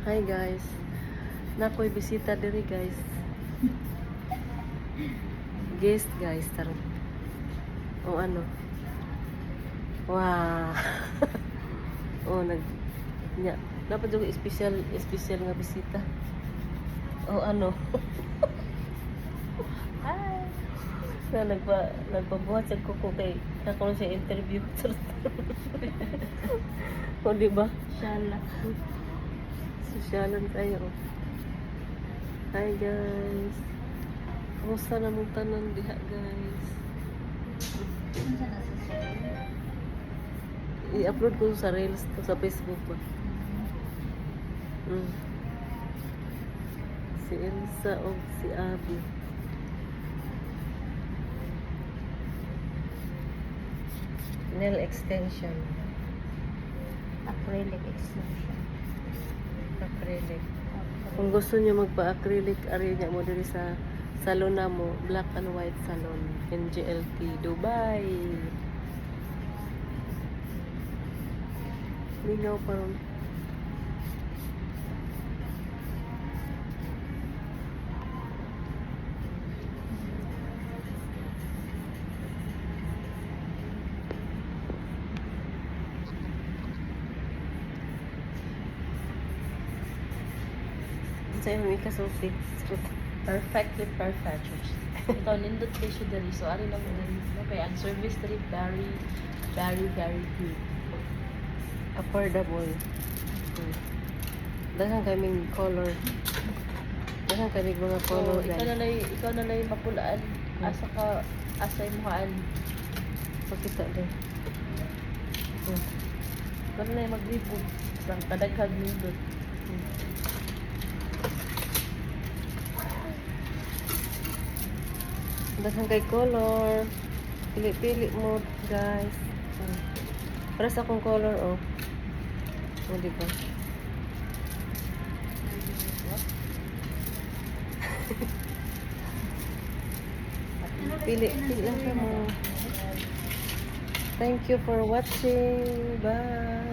Hi guys. Nakoy bisita diri guys. Guest guys tarong. O ano? Wow. Oh nag nya. Dapat juga special nga bisita. O ano? Hi. Na nagpabuhat sa kuko kay ako siya interview. O di ba? Shala. Sosyalan tayo. Hi guys. Kumusta na mong tanan diha guys? I-upload ko sa Reels to sa Facebook ba? Si Elsa o si Abby. Nail extension. Acrylic extension. Acrylic. Kung gusto niyo magpa-acrylic, ari niya mo diri sa salon na mo, Black and White Salon, NGLT, Dubai. Lingaw pa ron. Sa'yo, may kasulti. Perfectly perfect. Ito, nindot kayo siya dali. So, ari lang mo dali. Okay, ang service dali, very good. Affordable. Daghang kaming color. Daghang kaming mga color So, guys. ikaw na lang mapulaan. Asa yung mukhaan. Pakita din. Ikaw na lang maglibog. Isang kadaghag nindot. Daghang kay color. Pili-pili mo guys. Para sa akong color oh. O diba? Pili lang ka mo. Thank you for watching. Bye.